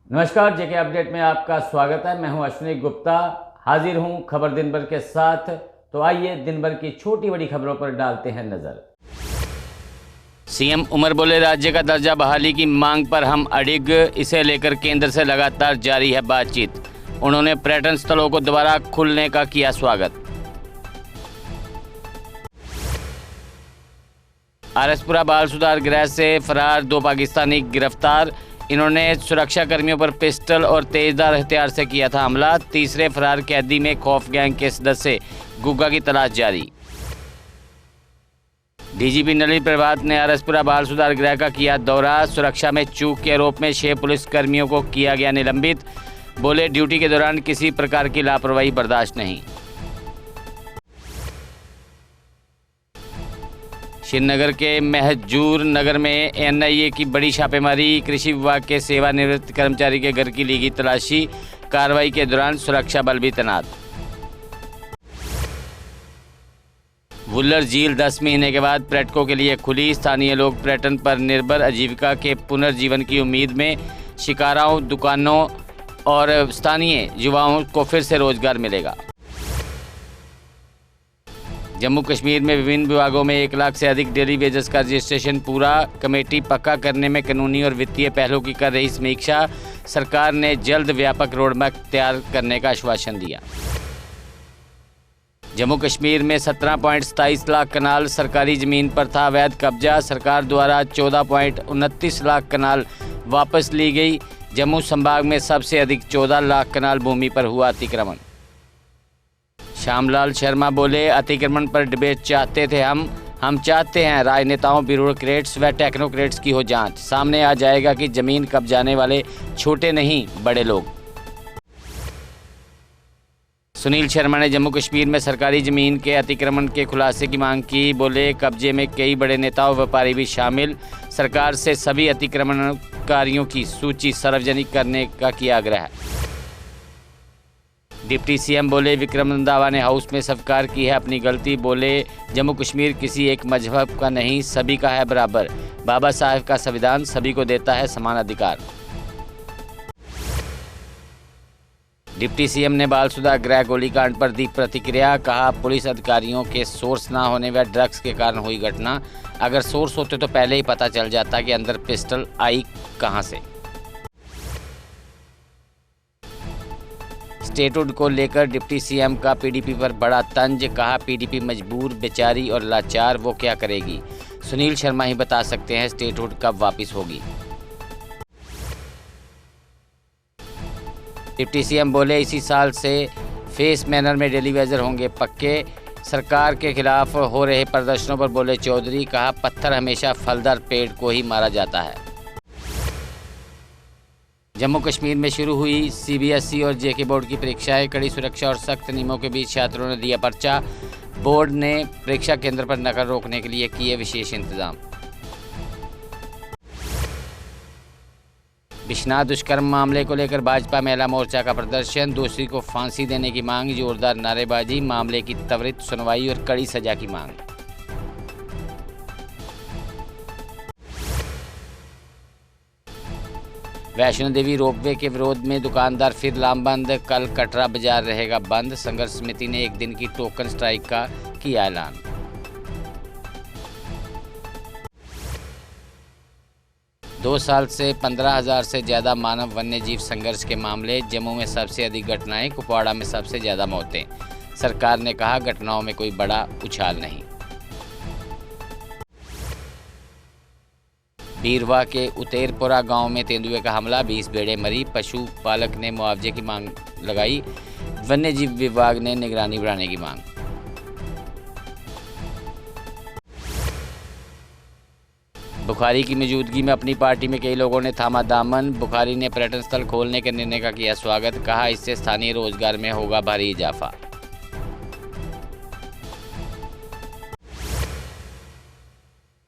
नमस्कार, जेके अपडेट में आपका स्वागत है। मैं हूं अश्विनी गुप्ता, हाजिर हूं खबर दिन भर के साथ। तो आइए दिन भर की छोटी बड़ी खबरों पर डालते हैं नजर। सीएम उमर बोले, राज्य का दर्जा बहाली की मांग पर हम अडिग, इसे लेकर केंद्र से लगातार जारी है बातचीत। उन्होंने पर्यटन स्थलों को दोबारा खुलने का किया स्वागत। आरएसपुरा बाल सुधार गृह से फरार 2 पाकिस्तानी गिरफ्तार। इन्होंने सुरक्षा कर्मियों पर पिस्टल और तेजधार हथियार से किया था हमला। तीसरे फरार कैदी में खौफ गैंग के सदस्य गुग्गा की तलाश जारी। डीजीपी नलिनी प्रभात ने आरएसपुरा बाल सुधार गृह का किया दौरा। सुरक्षा में चूक के आरोप में 6 पुलिस कर्मियों को किया गया निलंबित। बोले, ड्यूटी के दौरान किसी प्रकार की लापरवाही बर्दाश्त नहीं। श्रीनगर के महजूर नगर में एनआईए की बड़ी छापेमारी। कृषि विभाग के सेवानिवृत्त कर्मचारी के घर की ली गई तलाशी। कार्रवाई के दौरान सुरक्षा बल भी तैनात। वुल्लर झील 10 महीने के बाद पर्यटकों के लिए खुली। स्थानीय लोग पर्यटन पर निर्भर आजीविका के पुनर्जीवन की उम्मीद में। शिकाराओं, दुकानों और स्थानीय युवाओं को फिर से रोजगार मिलेगा। जम्मू कश्मीर में विभिन्न विभागों में 1 लाख से अधिक डेली वेजेस का रजिस्ट्रेशन पूरा। कमेटी पक्का करने में कानूनी और वित्तीय पहलू की कर रही समीक्षा। सरकार ने जल्द व्यापक रोडमैप तैयार करने का आश्वासन दिया। जम्मू कश्मीर में 17.27 लाख कनाल सरकारी ज़मीन पर था अवैध कब्जा। सरकार द्वारा 14.29 लाख कनाल वापस ली गई। जम्मू संभाग में सबसे अधिक 14 लाख कनाल भूमि पर हुआ अतिक्रमण। श्यामलाल शर्मा बोले, अतिक्रमण पर डिबेट चाहते थे हम चाहते हैं राजनेताओं, ब्यूरोक्रेट्स व टेक्नोक्रेट्स की हो जांच। सामने आ जाएगा कि जमीन कब्जाने वाले छोटे नहीं बड़े लोग। सुनील शर्मा ने जम्मू कश्मीर में सरकारी जमीन के अतिक्रमण के खुलासे की मांग की। बोले, कब्जे में कई बड़े नेता और व्यापारी भी शामिल। सरकार से सभी अतिक्रमणकारियों की सूची सार्वजनिक करने का किया आग्रह। डिप्टी सीएम बोले, विक्रम रंधावा ने हाउस में स्वीकार की है अपनी गलती। बोले, जम्मू कश्मीर किसी एक मजहब का नहीं, सभी का है बराबर। बाबा साहब का संविधान सभी को देता है समान अधिकार। डिप्टी सीएम ने बाल सुधार गृह गोलीकांड पर दी प्रतिक्रिया। कहा, पुलिस अधिकारियों के सोर्स ना होने व ड्रग्स के कारण हुई घटना। अगर सोर्स होते तो पहले ही पता चल जाता कि अंदर पिस्टल आई कहां से। स्टेटहुड को लेकर डिप्टी सीएम का पीडीपी पर बड़ा तंज। कहा, पीडीपी मजबूर, बेचारी और लाचार, वो क्या करेगी। सुनील शर्मा ही बता सकते हैं स्टेटहुड कब वापस होगी। डिप्टी सीएम बोले, इसी साल से फेस मैनर में डेली वेजर होंगे पक्के। सरकार के खिलाफ हो रहे प्रदर्शनों पर बोले चौधरी। कहा, पत्थर हमेशा फलदार पेड़ को ही मारा जाता है। जम्मू कश्मीर में शुरू हुई सीबीएसई और जेके बोर्ड की परीक्षाएं। कड़ी सुरक्षा और सख्त नियमों के बीच छात्रों ने दिया पर्चा। बोर्ड ने परीक्षा केंद्र पर नकल रोकने के लिए किए विशेष इंतजाम। बिश्नाह दुष्कर्म मामले को लेकर भाजपा महिला मोर्चा का प्रदर्शन। दोषी को फांसी देने की मांग, जोरदार नारेबाजी। मामले की त्वरित सुनवाई और कड़ी सजा की मांग। वैष्णो देवी रोपवे के विरोध में दुकानदार फिर लामबंद। कल कटरा बाजार रहेगा बंद। संघर्ष समिति ने 1 दिन की टोकन स्ट्राइक का किया ऐलान। दो साल से 15,000 से ज़्यादा मानव वन्य जीव संघर्ष के मामले। जम्मू में सबसे अधिक घटनाएं, कुपवाड़ा में सबसे ज़्यादा मौतें। सरकार ने कहा, घटनाओं में कोई बड़ा उछाल नहीं। बीरवा के उतेरपुरा गांव में तेंदुए का हमला, 20 भेड़ें मरी। पशुपालक ने मुआवजे की मांग लगाई। वन्य जीव विभाग ने निगरानी बढ़ाने की मांग। बुखारी की मौजूदगी में अपनी पार्टी में कई लोगों ने थामा दामन। बुखारी ने पर्यटन स्थल खोलने के निर्णय का किया स्वागत। कहा, इससे स्थानीय रोजगार में होगा भारी इजाफा।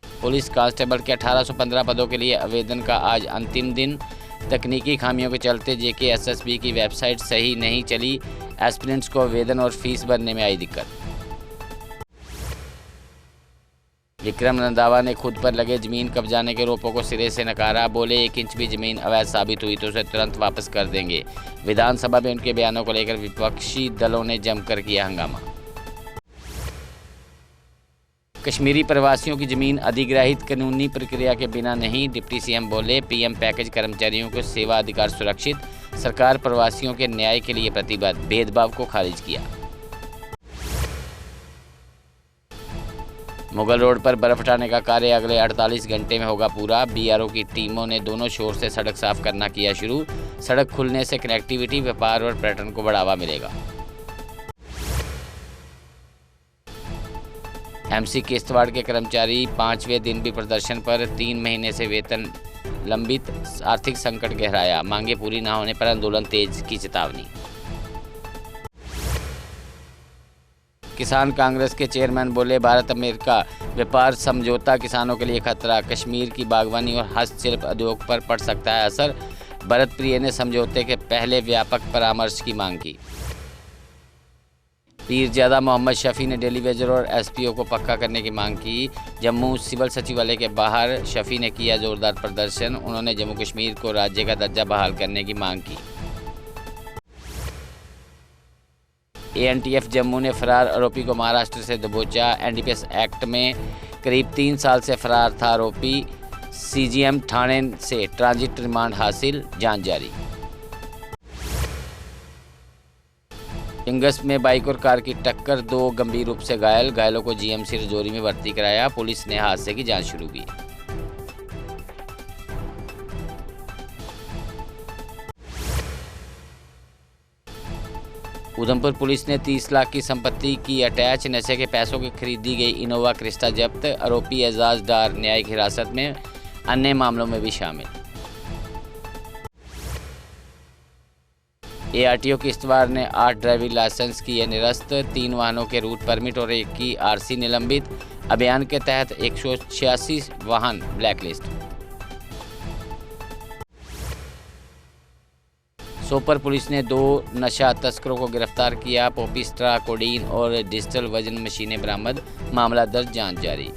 पुलिस कांस्टेबल के 1815 पदों के लिए आवेदन का आज अंतिम दिन। तकनीकी खामियों के चलते जेके एसएसबी की वेबसाइट सही नहीं चली। एस्पिरेंट्स को आवेदन और फीस भरने में आई दिक्कत। विक्रम रंधावा ने खुद पर लगे जमीन कब्जाने के आरोपों को सिरे से नकारा। बोले 1 इंच भी जमीन अवैध साबित हुई तो उसे तुरंत वापस कर देंगे। विधानसभा में उनके बयानों को लेकर विपक्षी दलों ने जमकर किया हंगामा। कश्मीरी प्रवासियों की जमीन अधिग्रहित कानूनी प्रक्रिया के बिना नहीं, डिप्टी सीएम बोले। पीएम पैकेज कर्मचारियों को सेवा अधिकार सुरक्षित, सरकार प्रवासियों के न्याय के लिए प्रतिबद्ध, भेदभाव को खारिज किया। मुगल रोड पर बर्फ हटाने का कार्य अगले 48 घंटे में होगा पूरा। बीआरओ की टीमों ने दोनों शोर से सड़क साफ करना किया शुरू। सड़क खुलने से कनेक्टिविटी, व्यापार और पर्यटन को बढ़ावा मिलेगा। एमसी किश्तवाड़ के कर्मचारी 5वें दिन भी प्रदर्शन पर, 3 महीने से वेतन लंबित, आर्थिक संकट गहराया, मांगे पूरी न होने पर आंदोलन तेज की चेतावनी। किसान कांग्रेस के चेयरमैन बोले भारत अमेरिका व्यापार समझौता किसानों के लिए खतरा, कश्मीर की बागवानी और हस्तशिल्प उद्योग पर पड़ सकता है असर। भरत प्रिय ने समझौते के पहले व्यापक परामर्श की मांग की। पीरजादा मोहम्मद शफी ने डेली वेजर और एसपीओ को पक्का करने की मांग की। जम्मू सिविल सचिवालय के बाहर शफी ने किया जोरदार प्रदर्शन। उन्होंने जम्मू कश्मीर को राज्य का दर्जा बहाल करने की मांग की। एएनटीएफ जम्मू ने फरार आरोपी को महाराष्ट्र से दबोचा। एनडीपीएस एक्ट में करीब 3 साल से फरार था आरोपी। सीजीएम ठाणे से ट्रांजिट रिमांड हासिल, जांच जारी। इंगस में बाइक और कार की टक्कर, 2 गंभीर रूप से घायल। घायलों को जीएमसी रजौरी में भर्ती कराया। पुलिस ने हादसे की जांच शुरू की। उधमपुर पुलिस ने 30 लाख की संपत्ति की अटैच। नशे के पैसों की खरीदी गई इनोवा क्रिस्टा जब्त। आरोपी एजाज डार न्यायिक हिरासत में, अन्य मामलों में भी शामिल। एआरटीओ किश्तवाड़ ने 8 ड्राइविंग लाइसेंस किए निरस्त। 3 वाहनों के रूट परमिट और 1 की आरसी निलंबित। अभियान के तहत 186 वाहन ब्लैकलिस्ट। सोपर पुलिस ने 2 नशा तस्करों को गिरफ्तार किया। पोपिस्ट्रा, कोडीन और डिजिटल वजन मशीनें बरामद, मामला दर्ज, जांच जारी।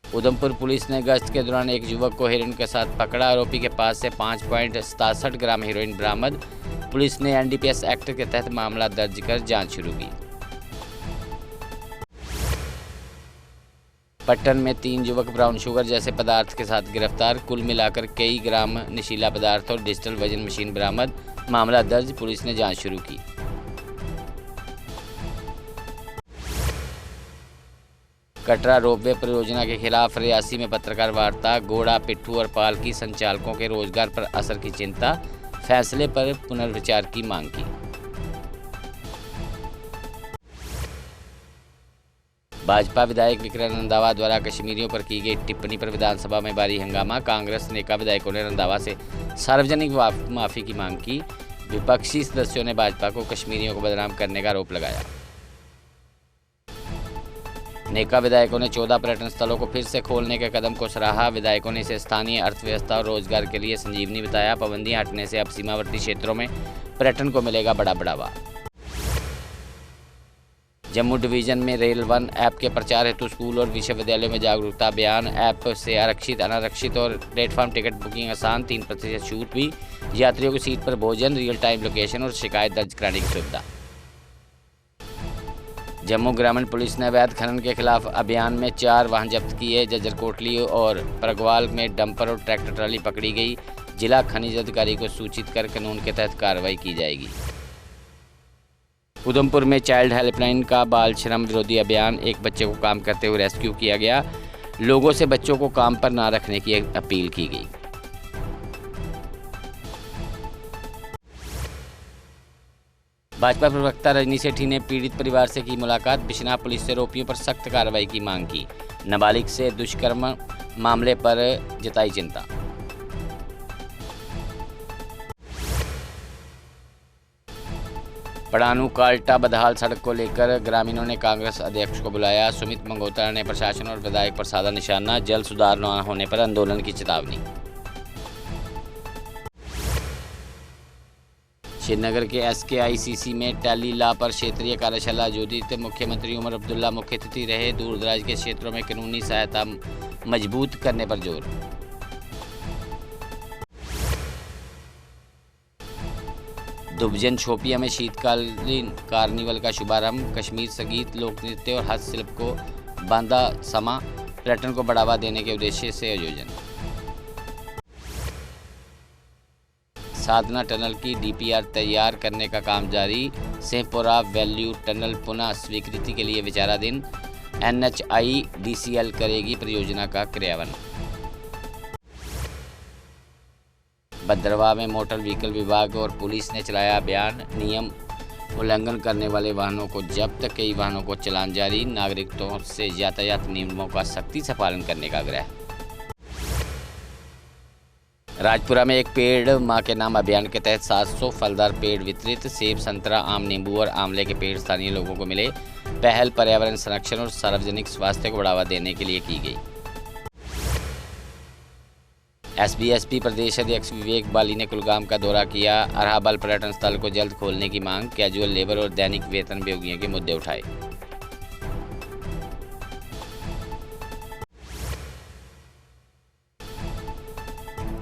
उधमपुर पुलिस ने गश्त के दौरान एक युवक को हेरोइन के साथ पकड़ा। आरोपी के पास से 5.67 ग्राम हेरोइन बरामद। पुलिस ने एनडीपीएस एक्ट के तहत मामला दर्ज कर जांच शुरू की। पट्टन में 3 युवक ब्राउन शुगर जैसे पदार्थ के साथ गिरफ्तार। कुल मिलाकर कई ग्राम नशीला पदार्थ और डिजिटल वजन मशीन बरामद, मामला दर्ज, पुलिस ने जांच शुरू की। कटरा रोपवे परियोजना के खिलाफ रियासी में पत्रकार वार्ता। घोड़ा, पिट्ठू और पालकी संचालकों के रोजगार पर असर की चिंता, फैसले पर पुनर्विचार की मांग की। भाजपा विधायक विक्रम रंधावा द्वारा कश्मीरियों पर की गई टिप्पणी पर विधानसभा में भारी हंगामा। कांग्रेस नेता विधायकों ने रंधावा से सार्वजनिक माफी की मांग की। विपक्षी सदस्यों ने भाजपा को कश्मीरियों को बदनाम करने का आरोप लगाया। नेका विधायकों ने 14 पर्यटन स्थलों को फिर से खोलने के कदम को सराहा। विधायकों ने इसे स्थानीय अर्थव्यवस्था और रोजगार के लिए संजीवनी बताया। पाबंदियां हटने से अब सीमावर्ती क्षेत्रों में पर्यटन को मिलेगा बड़ा बढ़ावा। जम्मू डिवीजन में रेल 1 ऐप के प्रचार हेतु स्कूल और विश्वविद्यालयों में जागरूकता अभियान। ऐप से आरक्षित, अनारक्षित और प्लेटफॉर्म टिकट बुकिंग आसान, 3% छूट भी। यात्रियों की सीट पर भोजन, रियल टाइम लोकेशन और शिकायत दर्ज कराने की सुविधा। जम्मू ग्रामीण पुलिस ने अवैध खनन के खिलाफ अभियान में 4 वाहन जब्त किए। जज्जर कोटली और परगवाल में डंपर और ट्रैक्टर ट्राली पकड़ी गई। जिला खनिज अधिकारी को सूचित कर कानून के तहत कार्रवाई की जाएगी। उधमपुर में चाइल्ड हेल्पलाइन का बाल श्रम विरोधी अभियान। एक बच्चे को काम करते हुए रेस्क्यू किया गया। लोगों से बच्चों को काम पर ना रखने की अपील की गई। भाजपा प्रवक्ता रजनी सेठी ने पीड़ित परिवार से की मुलाकात। बिश्नाह पुलिस से आरोपियों पर सख्त कार्रवाई की मांग की। नाबालिग से दुष्कर्म मामले पर जताई चिंता। पड़ानू काल्टा बदहाल सड़क को लेकर ग्रामीणों ने कांग्रेस अध्यक्ष को बुलाया। सुमित मंगोत्रा ने प्रशासन और विधायक पर साधा निशाना। जल्द सुधार न होने पर आंदोलन की चेतावनी। श्रीनगर के SKICC में टेली लॉ पर क्षेत्रीय कार्यशाला आयोजित। मुख्यमंत्री उमर अब्दुल्ला मुख्य अतिथि रहे। दूर दराज के क्षेत्रों में कानूनी सहायता मजबूत करने पर जोर। दुबजन शोपिया में शीतकालीन कार्निवल का शुभारंभ। कश्मीर संगीत, लोक नृत्य और हस्तशिल्प को बांधा समा पर्यटन को बढ़ावा देने के उद्देश्य से आयोजन। साधना टनल की DPR तैयार करने का काम जारी। सिंहपुरा वैल्यू टनल पुनः स्वीकृति के लिए विचाराधीन। NHIDCL करेगी परियोजना का क्रियान्वयन। भद्रवाह में मोटर व्हीकल विभाग और पुलिस ने चलाया अभियान। नियम उल्लंघन करने वाले वाहनों को जब्त, कई वाहनों को चालान जारी। नागरिकों से यातायात नियमों का सख्ती से पालन करने का आग्रह। राजपुरा में एक पेड़ मां के नाम अभियान के तहत 700 फलदार पेड़ वितरित। सेब, संतरा, आम, नींबू और आंवले के पेड़ स्थानीय लोगों को मिले। पहल पर्यावरण संरक्षण और सार्वजनिक स्वास्थ्य को बढ़ावा देने के लिए की गई। SBSP प्रदेश अध्यक्ष विवेक बाली ने कुलगाम का दौरा किया। अरहाबल पर्यटन स्थल को जल्द खोलने की मांग। कैजुअल लेबर और दैनिक वेतन भोगियों के मुद्दे उठाए।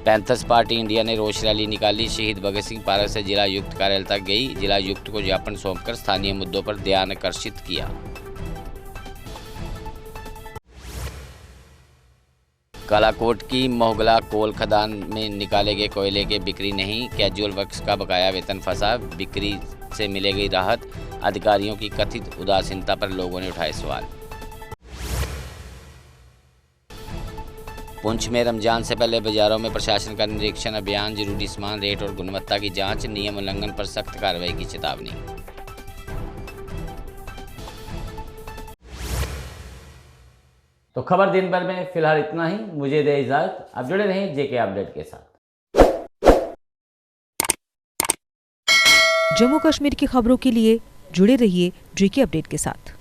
पैंथर्स पार्टी इंडिया ने रोष रैली निकाली। शहीद भगत सिंह पार्क से जिलायुक्त कार्यालय तक गई। जिलायुक्त को ज्ञापन सौंपकर स्थानीय मुद्दों पर ध्यान आकर्षित किया। कालाकोट की मोहगला कोल खदान में निकाले गए कोयले के बिक्री नहीं। कैजुअल वर्कर्स का बकाया वेतन फंसा। बिक्री से मिलेगी राहत। अधिकारियों की कथित उदासीनता पर लोगों ने उठाए सवाल। पुंछ में रमजान से पहले बाजारों में प्रशासन का निरीक्षण अभियान। जरूरी सामान, रेट और गुणवत्ता की जांच। नियम उल्लंघन पर सख्त कार्रवाई की चेतावनी। तो खबर दिन भर में फिलहाल इतना ही। मुझे दे इजाजत। आप जुड़े रहें JK अपडेट के साथ। जम्मू कश्मीर की खबरों के लिए जुड़े रहिए JK अपडेट के साथ।